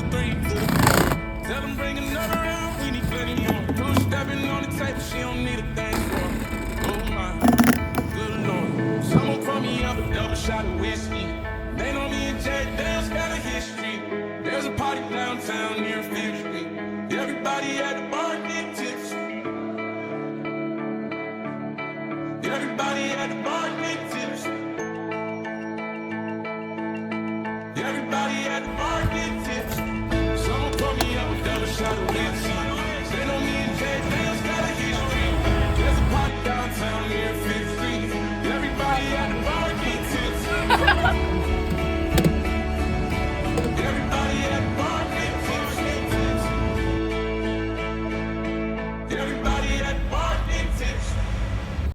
the three, to the four. Tell them bring another round, we need plenty more. Push stepping on the table, she don't need a thing for. Oh my, good lord. Someone pour me up a double shot of whiskey. They know me and Jack Dale's got a history. There's a party downtown near Fifth Street. Everybody at the bar get tips. Everybody at the bar get tips. Everybody at the bar get tips. Someone pour me up a double shot of whiskey. They know me and Jack Dale's got a history. There's a party downtown near Fifth Street. Everybody at the bar get tips.